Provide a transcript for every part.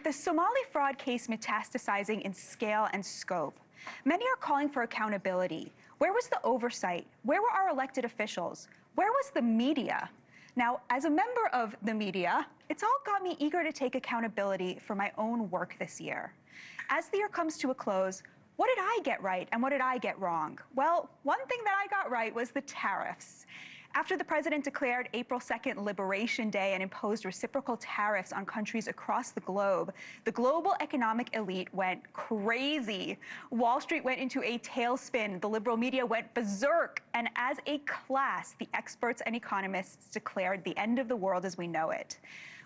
With the Somali fraud case metastasizing in scale and scope, many are calling for accountability. Where was the oversight? Where were our elected officials? Where was the media? Now, as a member of the media, it's all got me eager to take accountability for my own work this year. As the year comes to a close, what did I get right and what did I get wrong? Well, one thing that I got right was the tariffs. After the president declared April 2nd Liberation Day and imposed reciprocal tariffs on countries across the globe, the global economic elite went crazy. Wall Street went into a tailspin. The liberal media went berserk. And as a class, the experts and economists declared the end of the world as we know it.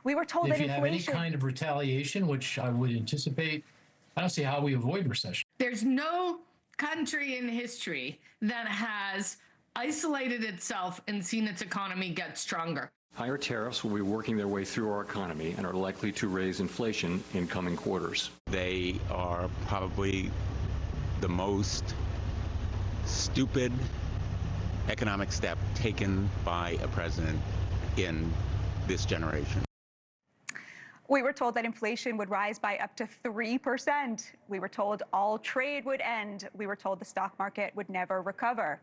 We were told that inflation— If you have any kind of retaliation, which I would anticipate, I don't see how we avoid recession. There's no country in history that has isolated itself and seen its economy get stronger. Higher tariffs will be working their way through our economy and are likely to raise inflation in coming quarters. They are probably the most stupid economic step taken by a president in this generation. We were told that inflation would rise by up to 3%. We were told all trade would end. We were told the stock market would never recover.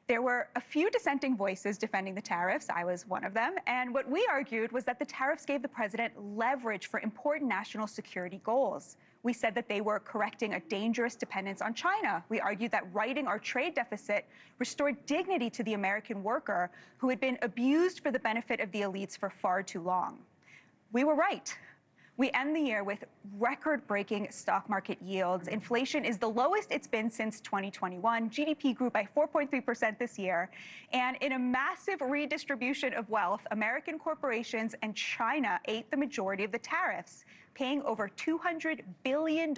There were a few dissenting voices defending the tariffs. I was one of them. And what we argued was that the tariffs gave the president leverage for important national security goals. We said that they were correcting a dangerous dependence on China. We argued that righting our trade deficit restored dignity to the American worker who had been abused for the benefit of the elites for far too long. We were right. We end the year with record-breaking stock market yields. Inflation is the lowest it's been since 2021. GDP grew by 4.3% this year. And in a massive redistribution of wealth, American corporations and China ate the majority of the tariffs, paying over $200 billion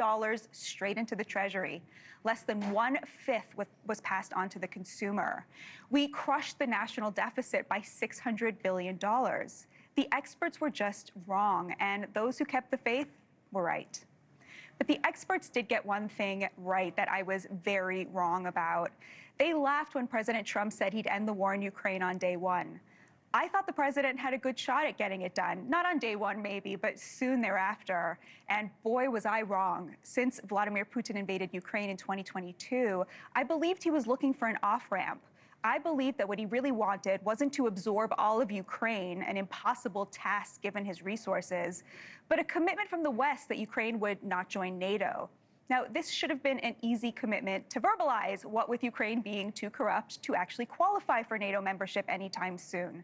straight into the Treasury. Less than 1/5 was passed on to the consumer. We crushed the national deficit by $600 billion. The experts were just wrong, and those who kept the faith were right. But the experts did get one thing right that I was very wrong about. They laughed when President Trump said he'd end the war in Ukraine on day one. I thought the president had a good shot at getting it done. Not on day one, maybe, but soon thereafter. And boy, was I wrong. Since Vladimir Putin invaded Ukraine in 2022, I believed he was looking for an off-ramp. I believed that what he really wanted wasn't to absorb all of Ukraine, an impossible task given his resources, but a commitment from the West that Ukraine would not join NATO. Now, this should have been an easy commitment to verbalize, what with Ukraine being too corrupt to actually qualify for NATO membership anytime soon.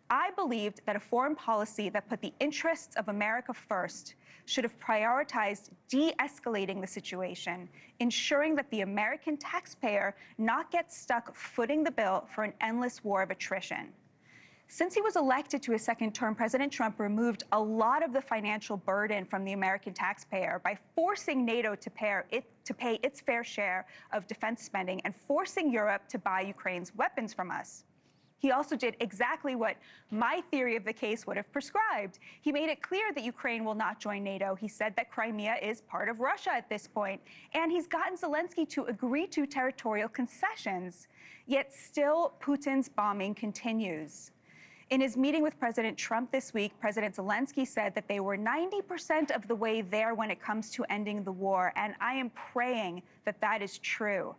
I believed that a foreign policy that put the interests of America first should have prioritized de-escalating the situation, ensuring that the American taxpayer not get stuck footing the bill for an endless war of attrition. Since he was elected to his second term, President Trump removed a lot of the financial burden from the American taxpayer by forcing NATO to pay its fair share of defense spending and forcing Europe to buy Ukraine's weapons from us. He also did exactly what my theory of the case would have prescribed. He made it clear that Ukraine will not join NATO. He said that Crimea is part of Russia at this point, and he's gotten Zelensky to agree to territorial concessions. Yet still, Putin's bombing continues. In his meeting with President Trump this week, President Zelensky said that they were 90% of the way there when it comes to ending the war, and I am praying that that is true.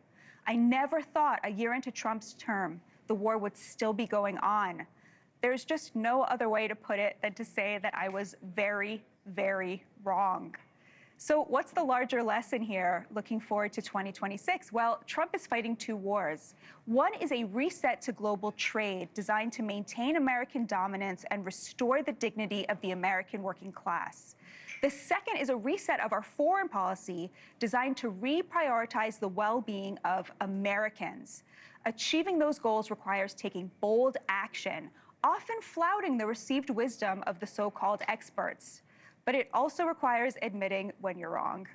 I never thought a year into Trump's term the war would still be going on. There's just no other way to put it than to say that I was very, very wrong. So what's the larger lesson here looking forward to 2026? Well, Trump is fighting two wars. One is a reset to global trade designed to maintain American dominance and restore the dignity of the American working class. The second is a reset of our foreign policy designed to reprioritize the well-being of Americans. Achieving those goals requires taking bold action, often flouting the received wisdom of the so-called experts. But it also requires admitting when you're wrong.